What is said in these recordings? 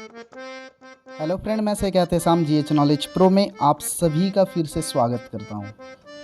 Hello friend, मैं से कहते शाम जीएच नॉलेज प्रो में आप सभी का फिर से स्वागत करता हूं।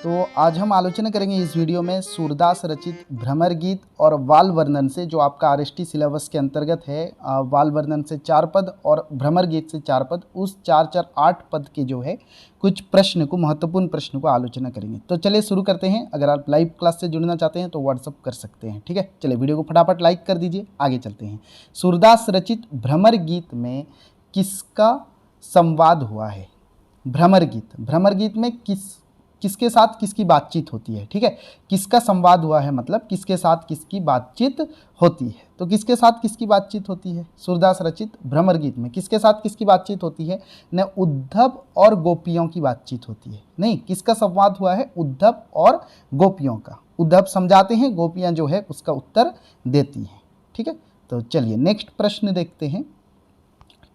तो आज हम आलोचना करेंगे इस वीडियो में सूरदास रचित भ्रमर गीत और वाल वर्णन से, जो आपका आरएसटी सिलेबस के अंतर्गत है। वाल वर्णन से 4 पद और भ्रमर गीत से 4 पद, उस 4-4-8 पद के जो है कुछ प्रश्न को, महत्वपूर्ण प्रश्न को आलोचना करेंगे। तो चलिए शुरू करते हैं। अगर आप लाइव क्लास से जुड़ना चाहते हैं तो व्हाट्सअप कर सकते हैं, ठीक है। चलिए वीडियो को फटाफट लाइक कर दीजिए, आगे चलते हैं। सूरदास रचित भ्रमर गीत में किसका संवाद हुआ है? भ्रमर गीत में किसके साथ किसकी बातचीत होती है, ठीक है। किसका संवाद हुआ है मतलब किसके साथ किसकी बातचीत होती है। तो किसके साथ किसकी बातचीत होती है? सूरदास रचित भ्रमर गीत में किसके साथ किसकी बातचीत होती है? न उद्धव और गोपियों की बातचीत होती है। नहीं, किसका संवाद हुआ है? उद्धव और गोपियों का। उद्धव समझाते हैं, गोपियां जो है उसका उत्तर देती हैं, ठीक है। तो चलिए नेक्स्ट प्रश्न देखते हैं।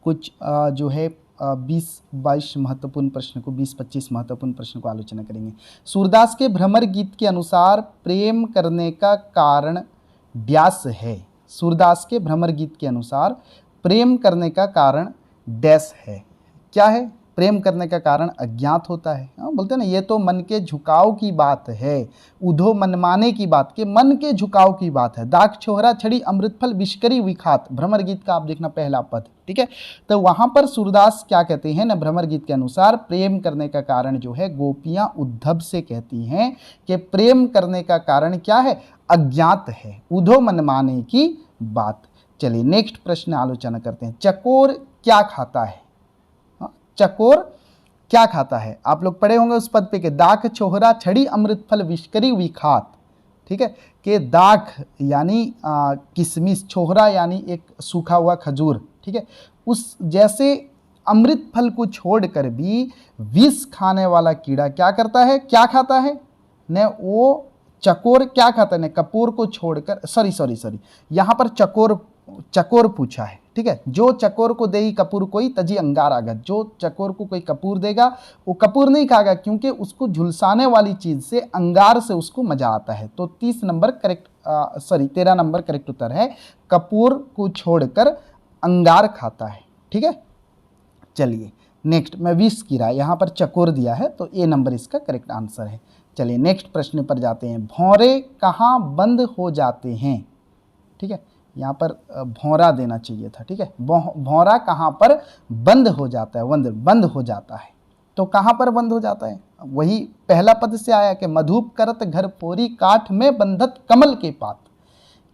कुछ जो है 20-22 महत्वपूर्ण प्रश्न को, 20-25 महत्वपूर्ण प्रश्न को आलोचना करेंगे। सूरदास के भ्रमर गीत के अनुसार प्रेम करने का कारण डैश है। सूरदास के भ्रमर गीत के अनुसार प्रेम करने का कारण डैश है। क्या है? प्रेम करने का कारण अज्ञात होता है। बोलते हैं ना, ये तो मन के झुकाव की बात है, उधो मनमाने की बात, के मन के झुकाव की बात है। दाख छोहरा छड़ी अमृतफल विषकरी विखात, भ्रमर गीत का आप देखना पहला पद, ठीक है। तो वहां पर सूरदास क्या कहते हैं ना, भ्रमर गीत के अनुसार प्रेम करने का कारण जो है, गोपियां उद्धव से कहती हैं कि प्रेम करने का कारण क्या है? अज्ञात है, उधो मनमाने की बात। चलिए नेक्स्ट प्रश्न आलोचना करते हैं। चकोर क्या खाता है? चकोर क्या खाता है? आप लोग पढ़े होंगे उस पद पे के दाख छोहरा छड़ी अमृतफल विषकरी विखात, ठीक है। कि दाख यानी किशमिश, छोहरा यानी एक सूखा हुआ खजूर, ठीक है। उस जैसे अमृत फल को छोड़कर भी विष खाने वाला कीड़ा क्या करता है? क्या खाता है? ने वो चकोर क्या खाता है? ने कपूर को छोड़कर, सॉरी यहाँ पर चकोर पूछा है, ठीक है। जो चकोर को देई कपूर कोई तजी अंगार आगत। जो चकोर को कोई कपूर देगा वो कपूर नहीं खाएगा, क्योंकि उसको झुलसाने वाली चीज से, अंगार से उसको मजा आता है। तो 13 नंबर करेक्ट उत्तर है, कपूर को छोड़कर अंगार खाता है, ठीक है। चलिए नेक्स्ट, मैं विष कीड़ा, यहाँ पर चकोर दिया है तो ए नंबर इसका करेक्ट आंसर है। चलिए नेक्स्ट प्रश्न पर जाते हैं। भौरे कहाँ बंद हो जाते हैं? ठीक है, यहाँ पर भौरा देना चाहिए था, ठीक है। भौरा कहाँ पर बंद हो जाता है? बंद हो जाता है। तो कहाँ पर बंद हो जाता है? वही पहला पद से आया कि मधुप करत घर पोरी काठ में बंधत कमल के पात।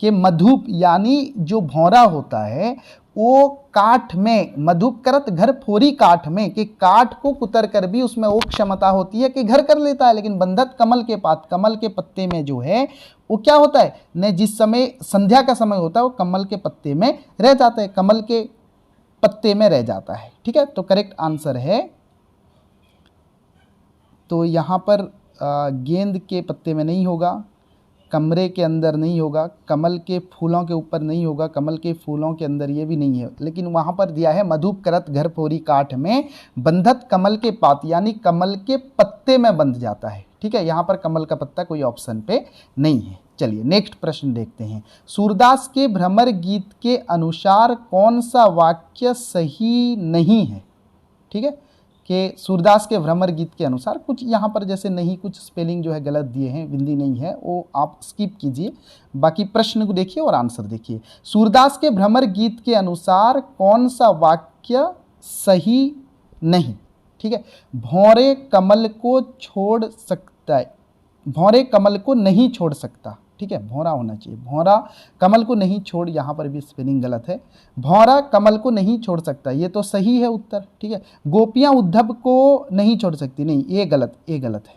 कि मधुप यानी जो भौरा होता है वो काठ में, मधुप करत घर फोरी काठ में, कि काठ को कुतर कर भी उसमें वो क्षमता होती है कि घर कर लेता है, लेकिन बंधत कमल के पात, कमल के पत्ते में जो है वो क्या होता है ने, जिस समय संध्या का समय होता है वो कमल के पत्ते में रह जाता है, कमल के पत्ते में रह जाता है, ठीक है। तो करेक्ट आंसर है, तो यहाँ पर गेंद के पत्ते में नहीं होगा, कमरे के अंदर नहीं होगा, कमल के फूलों के ऊपर नहीं होगा, कमल के फूलों के अंदर ये भी नहीं है, लेकिन वहाँ पर दिया है मधुप करत घर पोरी काठ में बंधत कमल के पात, यानी कमल के पत्ते में बंध जाता है, ठीक है। यहाँ पर कमल का पत्ता कोई ऑप्शन पे नहीं है। चलिए नेक्स्ट प्रश्न देखते हैं। सूरदास के भ्रमर गीत के अनुसार कौन सा वाक्य सही नहीं है? ठीक है, कि सूरदास के भ्रमर गीत के अनुसार कुछ यहाँ पर जैसे नहीं, कुछ स्पेलिंग जो है गलत दिए हैं, बिंदी नहीं है, वो आप स्किप कीजिए, बाकी प्रश्न को देखिए और आंसर देखिए। सूरदास के भ्रमर गीत के अनुसार कौन सा वाक्य सही नहीं? ठीक है, भौरे कमल को छोड़ सकता है, भौरे कमल को नहीं छोड़ सकता, ठीक है, भौरा होना चाहिए, भौरा कमल को नहीं छोड़, यहाँ पर भी स्पेलिंग गलत है, भौरा कमल को नहीं छोड़ सकता, ये तो सही है उत्तर, ठीक है। गोपियाँ उद्धव को नहीं छोड़ सकती, नहीं, ये गलत है,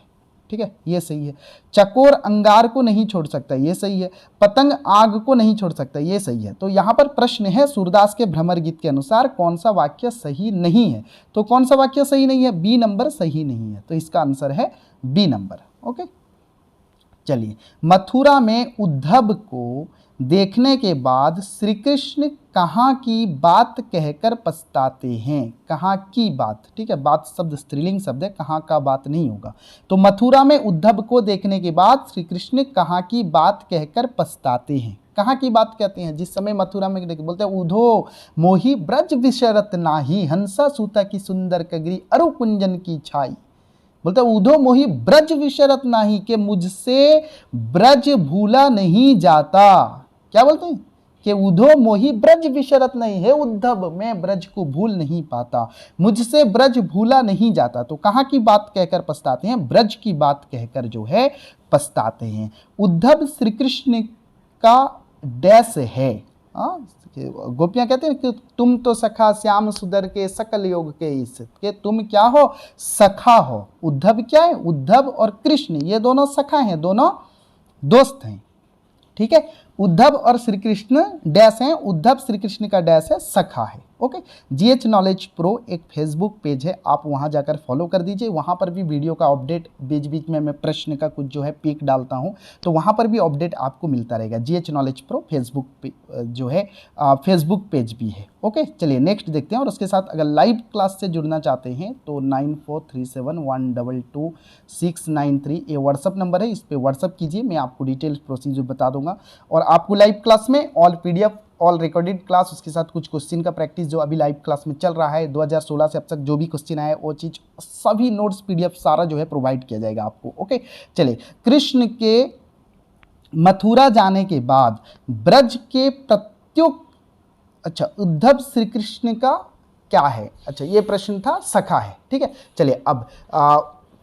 ठीक है, ये सही है। चकोर अंगार को नहीं छोड़ सकता, ये सही है। पतंग आग को नहीं छोड़ सकता, ये सही है। तो यहाँ पर प्रश्न है सूरदास के भ्रमर गीत के अनुसार कौन सा वाक्य सही नहीं है? तो कौन सा वाक्य सही नहीं है? बी नंबर सही नहीं है, तो इसका आंसर है बी नंबर। ओके, चलिए। मथुरा में उद्धव को देखने के बाद श्री कृष्ण कहाँ की बात कहकर पछताते हैं? कहाँ की बात, ठीक है, बात शब्द स्त्रीलिंग शब्द है, कहाँ का बात नहीं होगा। तो मथुरा में उद्धव को देखने के बाद श्री कृष्ण कहाँ की बात कहकर पछताते हैं? कहाँ की बात कहते हैं? जिस समय मथुरा में देखिए बोलते हैं उधो मोहि ब्रज विशरत नाही, हंसा सूता की सुंदर कगरी अरु कुंजन की छाई। बोलते हैं उधो मोहि ब्रज विशरत नाही, कि मुझसे ब्रज भूला नहीं जाता। क्या बोलते हैं? कि उधो मोहि ब्रज विशरत नहीं है, उद्धव मैं ब्रज को भूल नहीं पाता, मुझसे ब्रज भूला नहीं जाता। तो कहाँ की बात कहकर पछताते हैं? ब्रज की बात कहकर जो है पछताते हैं। उद्धव श्री कृष्ण का डैश है। गोपियां कहते हैं कि तुम तो सखा श्याम सुंदर के सकल योग के ईश, के तुम क्या हो? सखा हो। उद्धव क्या है? उद्धव और कृष्ण ये दोनों सखा हैं, दोनों दोस्त हैं। ठीक है, उद्धव और श्री कृष्ण डैश हैं, उद्धव श्री कृष्ण का डैश है, सखा है। ओके, जीएच नॉलेज प्रो एक फेसबुक पेज है, आप वहां जाकर फॉलो कर दीजिए। वहां पर भी वीडियो का अपडेट बीच बीच में मैं प्रश्न का कुछ जो है पिक डालता हूं, तो वहां पर भी अपडेट आपको मिलता रहेगा। जीएच नॉलेज प्रो फेसबुक जो है फेसबुक पेज भी है। ओके, चलिए नेक्स्ट देखते हैं। और उसके साथ अगर लाइव क्लास से जुड़ना चाहते हैं तो 9437122693 ये व्हाट्सअप नंबर है, इस पर व्हाट्सअप कीजिए, मैं आपको डिटेल्स प्रोसीजर बता दूंगा। और आपको लाइव क्लास में all PDF, all recorded class, उसके साथ कुछ क्वेश्चन का प्रैक्टिस जो अभी लाइव क्लास में चल रहा है 2016 से अब तक जो भी क्वेश्चन आए वो चीज़ सभी नोट्स पीडीएफ सारा जो है प्रोवाइड किया जाएगा आपको। ओके, चलिए कृष्ण के मथुरा जाने के बाद ब्रज के प्रत्युत, अच्छा उद्धव श्री कृष्ण का क्या है? अच्छा ये प्रश्न था, सखा है। ठीक है, चलिए अब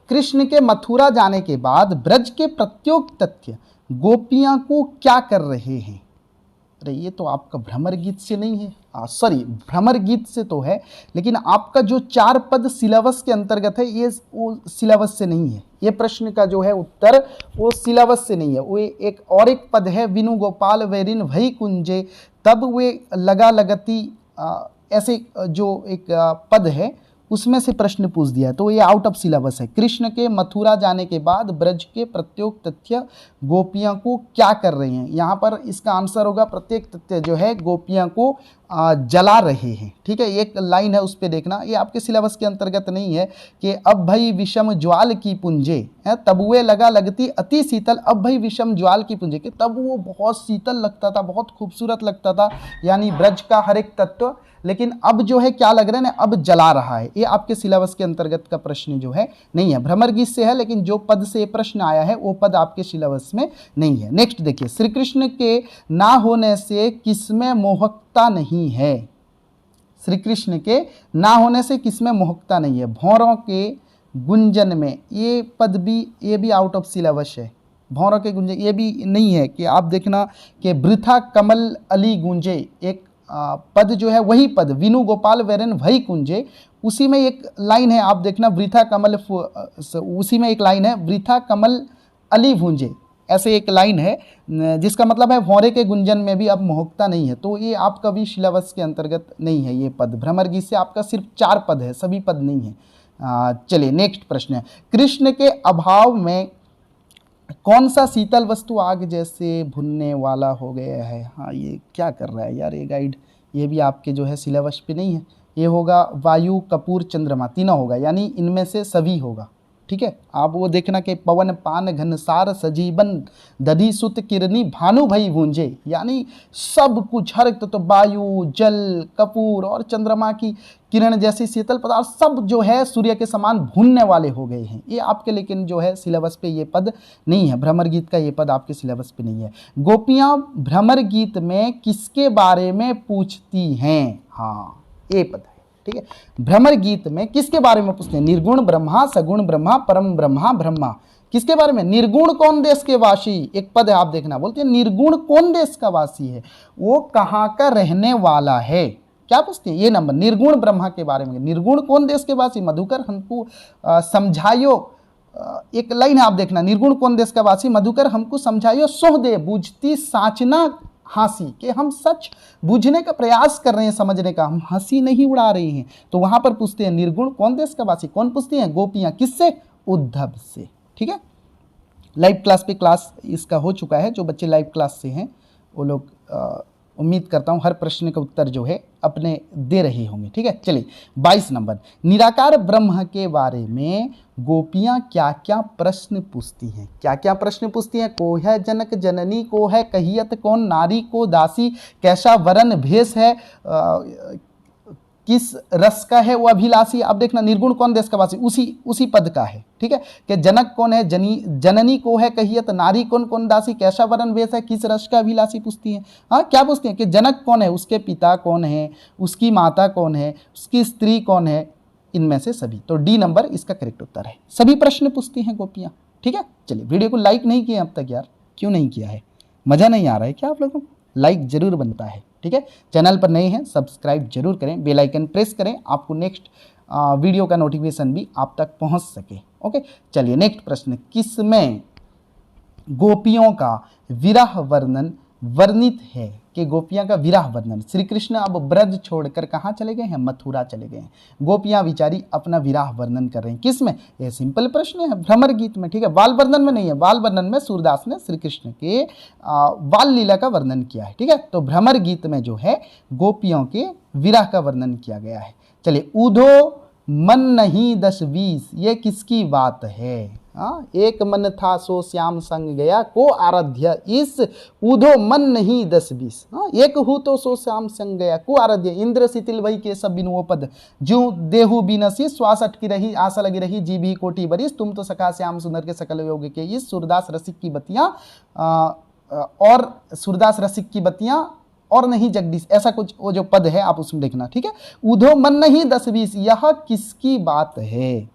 कृष्ण के मथुरा जाने के बाद ब्रज के प्रत्युत तथ्य गोपियां को क्या कर रहे हैं? अरे ये तो आपका भ्रमर गीत से नहीं है, सॉरी भ्रमर गीत से तो है, लेकिन आपका जो 4 पद सिलेबस के अंतर्गत है ये वो सिलेबस से नहीं है। ये प्रश्न का जो है उत्तर वो सिलेबस से नहीं है। वो एक और एक पद है, विनु गोपाल वैरिन वही कुंजे, तब वे लगा लगती, ऐसे जो एक पद है उसमें से प्रश्न पूछ दिया है, तो ये आउट ऑफ सिलेबस है। कृष्ण के मथुरा जाने के बाद ब्रज के प्रत्येक तथ्य गोपियां को क्या कर रहे हैं? यहाँ पर इसका आंसर होगा प्रत्येक तथ्य जो है गोपियां को जला रहे हैं। ठीक है, एक लाइन है उस पर देखना, ये आपके सिलेबस के अंतर्गत नहीं है कि अब भई विषम ज्वाल की पुंजे है, तब वे लगा लगती अति शीतल, अब भई विषम ज्वाल की पुंजे, कि तब वो बहुत शीतल लगता था, बहुत खूबसूरत लगता था, यानी ब्रज का हर एक तत्व, लेकिन अब जो है क्या लग रहा है ना, अब जला रहा है। ये आपके सिलेबस के अंतर्गत का प्रश्न जो है नहीं है, भ्रमर गीत से है, लेकिन जो पद से प्रश्न आया है वो पद आपके सिलेबस में नहीं है। नेक्स्ट देखिए, श्री कृष्ण के ना होने से किसमें मोहकता नहीं है? श्री कृष्ण के ना होने से किसमें मोहकता नहीं है? भौरों के गुंजन में, ये पद भी, ये भी आउट ऑफ सिलेबस है। भौरों के गुंजन ये भी नहीं है, कि आप देखना कि वृथा कमल अली गूंजे, एक पद जो है वही पद विनु गोपाल वैरन वही कुंजे, उसी में एक लाइन है, आप देखना वृथा कमल, उसी में एक लाइन है वृथा कमल अली भूंजे, ऐसे एक लाइन है, जिसका मतलब है भौरे के गुंजन में भी अब मोहकता नहीं है। तो ये आपका भी सिलेबस के अंतर्गत नहीं है ये पद। भ्रमर गीत से आपका सिर्फ 4 पद है, सभी पद नहीं है। चलिए नेक्स्ट प्रश्न है, कृष्ण के अभाव में कौन सा शीतल वस्तु आग जैसे भुनने वाला हो गया है? हाँ ये क्या कर रहा है यार ये गाइड, ये भी आपके जो है सिलेबस पे नहीं है। ये होगा वायु, कपूर, चंद्रमा, तीनों होगा, यानी इनमें से सभी होगा। ठीक है, आप वो देखना कि पवन पान घनसार सजीवन दधि सुत किरनी भानु भई भूंजे, यानी सब कुछ, हर तो वायु, जल, कपूर और चंद्रमा की किरण जैसी शीतल पदार्थ सब जो है सूर्य के समान भूनने वाले हो गए हैं। ये आपके लेकिन जो है सिलेबस पे ये पद नहीं है, भ्रमर गीत का ये पद आपके सिलेबस पे नहीं है। गोपियाँ भ्रमर गीत में किसके बारे में पूछती हैं? हाँ ये पद है। ठीक है, भ्रमर गीत में किसके बारे में पूछते हैं? निर्गुण ब्रह्मा, सगुण ब्रह्मा, परम ब्रह्मा, ब्रह्मा, किसके बारे में? निर्गुण कौन देश के वासी, एक पद है आप देखना, बोलते हैं निर्गुण कौन देश का वासी है, वो कहाँ का रहने वाला है, क्या पूछते हैं? ये नंबर निर्गुण ब्रह्मा के बारे में। निर्गुण कौन देश के वासी, मधुकर हमको समझायो, एक लाइन है आप देखना, निर्गुण कौन देश का वासी, मधुकर हमको समझायो, सोह दे बूझती साचना हंसी, कि हम सच बूझने का प्रयास कर रहे हैं, समझने का, हम हंसी नहीं उड़ा रहे हैं। तो वहां पर पूछते हैं निर्गुण कौन देश का वासी, कौन पूछती हैं? गोपियां, किससे? उद्धव से। ठीक है, लाइव क्लास पे क्लास इसका हो चुका है, जो बच्चे लाइव क्लास से हैं वो लोग उम्मीद करता हूँ हर प्रश्न का उत्तर जो है अपने दे रहे होंगे। ठीक है, चलिए 22 नंबर, निराकार ब्रह्म के बारे में गोपियाँ क्या क्या प्रश्न पूछती हैं? क्या क्या प्रश्न पूछती हैं? को है जनक जननी, को है कहियत कौन नारी, को दासी, कैसा वरण भेष है, किस रस का है वो अभिलाषी। अब देखना, निर्गुण कौन देश का वासी, उसी पद का है। ठीक है, कि जनक कौन है, जननी को है कहियत, नारी कौन कौन दासी, कैसा वरण वेश है, किस रस का अभिलाषी पूछती है। हाँ, क्या पूछती है कि जनक कौन है, उसके पिता कौन है, उसकी माता कौन है, उसकी स्त्री कौन है, इनमें से सभी। तो डी नंबर इसका करेक्ट उत्तर है। सभी प्रश्न पूछती हैं गोपियाँ। ठीक है, चलिए वीडियो को लाइक नहीं किए अब तक यार, क्यों नहीं किया है? मज़ा नहीं आ रहा है क्या आप लोगों को? लाइक जरूर बनता है। ठीक है, चैनल पर नए हैं सब्सक्राइब जरूर करें, बेल आइकन प्रेस करें, आपको नेक्स्ट वीडियो का नोटिफिकेशन भी आप तक पहुंच सके। ओके, चलिए नेक्स्ट प्रश्न, किसमें गोपियों का विरह वर्णन वर्णित है? कि गोपियां का विरह वर्णन, श्री कृष्ण अब ब्रज छोड़कर कहाँ चले गए हैं? मथुरा चले गए हैं। गोपियां बेचारी अपना विरह वर्णन कर रही हैं। किसमें? ये सिंपल प्रश्न है, भ्रमर गीत में। ठीक है, बाल वर्णन में नहीं है, बाल वर्णन में सूरदास ने श्री कृष्ण के बाल लीला का वर्णन किया है। ठीक है, तो भ्रमर गीत में जो है गोपियों के विरह का वर्णन किया गया है। चलिए, ऊधो मन नहीं 10-20, ये किसकी बात है? हाँ, एक मन था सो श्याम संग गया, को आराध्य इस ऊधो मन नहीं 10-20। हाँ, एक हूँ तो सो श्याम संग गया, को आराध्य इंद्र शिथिल वही के सब बिनु पद, ज्यों देहु बिनसी श्वास अटकी रही, आशा लगी रही, जी भी कोटि बरिस, तुम तो सखा श्याम सुंदर के सकल योग के। इस सूरदास रसिक की बत्तियां और सूरदास रसिक की बत्तियां और नहीं जगदीश, ऐसा कुछ वो जो पद है आप उसमें देखना। ठीक है, ऊधो मन नहीं 10-20, यह किसकी बात है?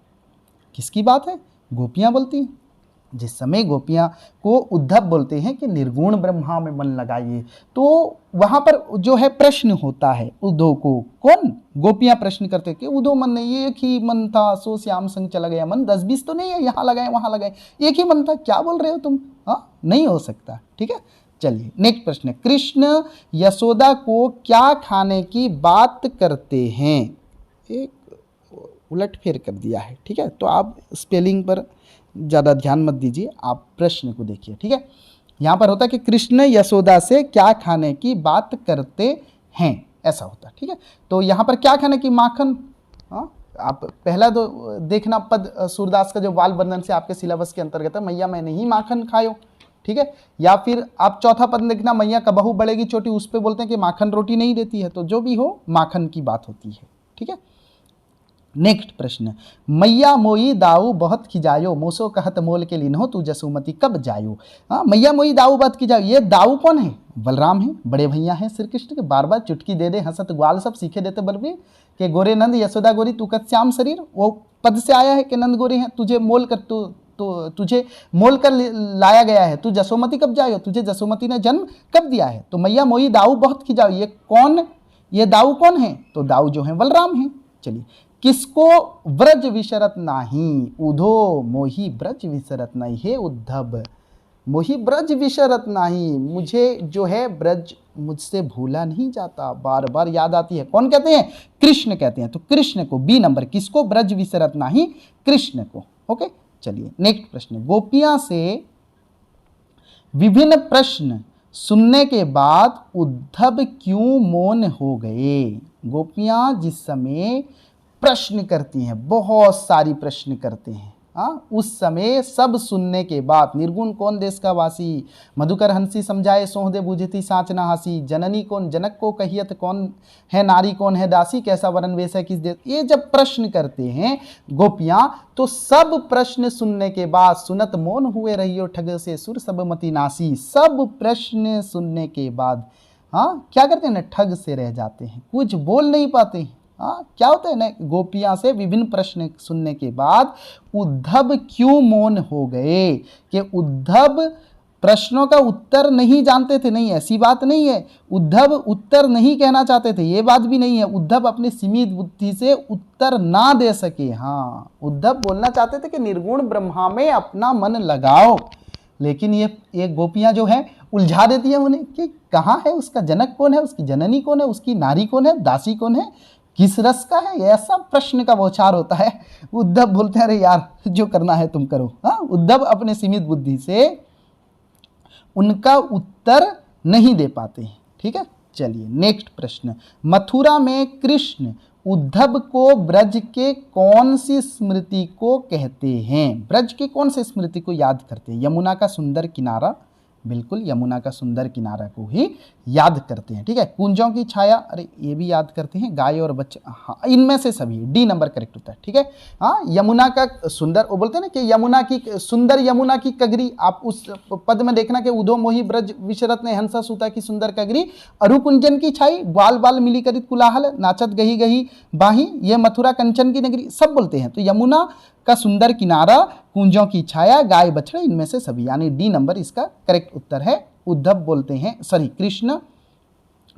किसकी बात है? गोपियां बोलती हैं। जिस समय गोपियां को उद्धव बोलते हैं कि निर्गुण ब्रह्मा में मन लगाइए, तो वहां पर जो है प्रश्न होता है उद्धव को। कौन? गोपियां प्रश्न करते कि उद्धव मन नहीं, एक ही मन था सो श्याम संग चला गया। मन 10-20 तो नहीं है, यहाँ लगाए वहां लगाए, एक ही मन था, क्या बोल रहे हो तुम? हाँ, नहीं हो सकता। ठीक है, चलिए नेक्स्ट प्रश्न, कृष्ण यशोदा को क्या खाने की बात करते हैं? एक उलट फेर कर दिया है। ठीक है, तो आप स्पेलिंग पर ज़्यादा ध्यान मत दीजिए, आप प्रश्न को देखिए। ठीक है, यहाँ पर होता है कि कृष्ण यशोदा से क्या खाने की बात करते हैं, ऐसा होता है। ठीक है, तो यहाँ पर क्या खाने की? माखन। हाँ, आप पहला तो देखना पद सूरदास का जो बाल वर्णन से आपके सिलेबस के अंतर्गत है, मैया मैंने ही माखन खायो। ठीक है, या फिर आप चौथा पद देखना, मैया कबहू बढ़ेगी चोटी, उस पर बोलते हैं कि माखन रोटी नहीं देती है। तो जो भी हो, माखन की बात होती है। ठीक है, नेक्स्ट प्रश्न, मैया मोई दाऊ बहुत खिजायो, मोसो कहत मोल के लिन्हो, तू जसुमती कब जायो। हाँ, मैया मोई दाऊ बहुत खिजायो, ये दाऊ कौन है? बलराम है, बड़े भैया हैं श्री कृष्ण के। बार बार चुटकी दे दे हंसत ग्वाल सब सीखे देते बलवीर, के गोरे नंद यशोदा गोरी तू कत श्याम शरीर, वो पद से आया है कि नंद गोरे हैं, तुझे मोल कर तो तुझे मोल कर लाया गया है, तू जसोमती कब जायो, तुझे जसोमती ने जन्म कब दिया है। तो मैया मोई दाऊ बहुत खिजाओ, ये कौन? ये दाऊ कौन है? तो दाऊ जो है बलराम है। चलिए, किसको व्रज विशरत नाही, उधो मोही ब्रज विशरत नहीं। हे उद्धव, मोही ब्रज विशरत नहीं, मुझे जो है ब्रज मुझसे भूला नहीं जाता, बार बार याद आती है। कौन कहते हैं? कृष्ण कहते हैं। तो कृष्ण को, बी नंबर, किसको ब्रज विशरत नहीं? कृष्ण को। ओके, चलिए नेक्स्ट प्रश्न, गोपियां से विभिन्न प्रश्न सुनने के बाद उद्धव क्यों मौन हो गए? गोपियां जिस समय प्रश्न करती हैं, बहुत सारी प्रश्न करते हैं, हाँ, उस समय सब सुनने के बाद, निर्गुण कौन देश का वासी, मधुकर हंसी समझाए सोहदे बुझती साँच न हासी, जननी कौन, जनक को कहियत कौन है, नारी कौन है दासी, कैसा वरण वेश है किस देश। ये जब प्रश्न करते हैं गोपियां, तो सब प्रश्न सुनने के बाद, सुनत मौन हुए रहियो ठग से सुर सब मति नासी, सब प्रश्न सुनने के बाद हाँ क्या करते हैं ना, ठग से रह जाते हैं, कुछ बोल नहीं पाते हैं। हाँ, क्या होता है ना, गोपियां से विभिन्न प्रश्न सुनने के बाद उद्धव क्यों मौन हो गए? कि उद्धव प्रश्नों का उत्तर नहीं जानते थे, नहीं, ऐसी बात नहीं है। उद्धव उत्तर नहीं कहना चाहते थे, ये बात भी नहीं है। उद्धव अपनी सीमित बुद्धि से उत्तर ना दे सके। हाँ, उद्धव बोलना चाहते थे कि निर्गुण ब्रह्मा में अपना मन लगाओ, लेकिन ये गोपियां जो है उलझा देती है उन्हें कि कहाँ है, उसका जनक कौन है, उसकी जननी कौन है, उसकी नारी कौन है, दासी कौन है, किस रस का है, ऐसा प्रश्न का बौछार होता है। उद्धव बोलते हैं अरे यार जो करना है तुम करो। हाँ, उद्धव अपने सीमित बुद्धि से उनका उत्तर नहीं दे पाते हैं। ठीक है, चलिए नेक्स्ट प्रश्न, मथुरा में कृष्ण उद्धव को ब्रज के कौन सी स्मृति को कहते हैं? ब्रज के कौन सी स्मृति को याद करते हैं? यमुना का सुंदर किनारा, बिल्कुल यमुना का सुंदर किनारा को ही याद करते हैं। ठीक है, कुंजों की छाया, अरे ये भी याद करते हैं, गाय और बच्चे, हाँ इनमें से सभी, डी नंबर करेक्ट होता है। ठीक है, हाँ यमुना का सुंदर, वो बोलते हैं ना कि यमुना की सुंदर, यमुना की कगरी, आप उस पद में देखना कि उदो मोही ब्रज विशरत ने हंसा सूता की सुंदर कगरी, अरु कुंजन की छाई, बाल बाल मिली करित कुलाहल, नाचत गही गही बाही, ये मथुरा कंचन की नगरी, सब बोलते हैं। तो यमुना का सुंदर किनारा, कुंजों की छाया, गाय बछड़े, इनमें से सभी, यानी डी नंबर इसका करेक्ट उत्तर है। उद्धव बोलते हैं, सॉरी कृष्ण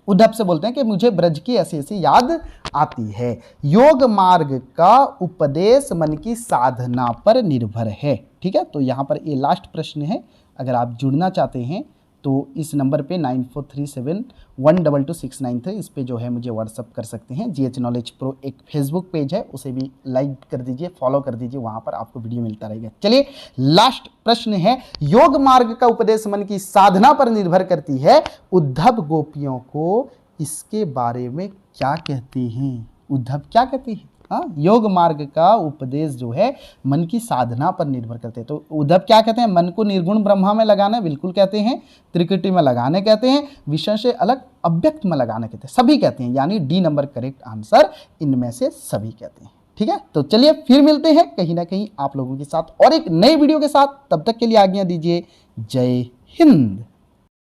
उद्धव से बोलते हैं कि मुझे ब्रज की ऐसी ऐसी याद आती है। योग मार्ग का उपदेश मन की साधना पर निर्भर है। ठीक है, तो यहाँ पर ये लास्ट प्रश्न है। अगर आप जुड़ना चाहते हैं तो इस नंबर पे 9437122693 इस पे जो है मुझे व्हाट्सअप कर सकते हैं। GH नॉलेज प्रो एक फेसबुक पेज है, उसे भी लाइक कर दीजिए, फॉलो कर दीजिए, वहाँ पर आपको वीडियो मिलता रहेगा। चलिए लास्ट प्रश्न है, योग मार्ग का उपदेश मन की साधना पर निर्भर करती है, उद्धव गोपियों को इसके बारे में क्या कहते हैं? उद्धव क्या कहते हैं? हाँ, योग मार्ग का उपदेश जो है मन की साधना पर निर्भर करते हैं। तो उद्धव क्या कहते हैं? मन को निर्गुण ब्रह्मा में लगाना बिल्कुल कहते हैं, त्रिकुटी में लगाने कहते हैं, विषय से अलग अव्यक्त में लगाने कहते हैं, सभी कहते हैं, यानी डी नंबर करेक्ट आंसर इनमें से सभी कहते हैं। ठीक है, तो चलिए फिर मिलते हैं कहीं ना कहीं आप लोगों के साथ और एक नई वीडियो के साथ। तब तक के लिए आज्ञा दीजिए। जय हिंद।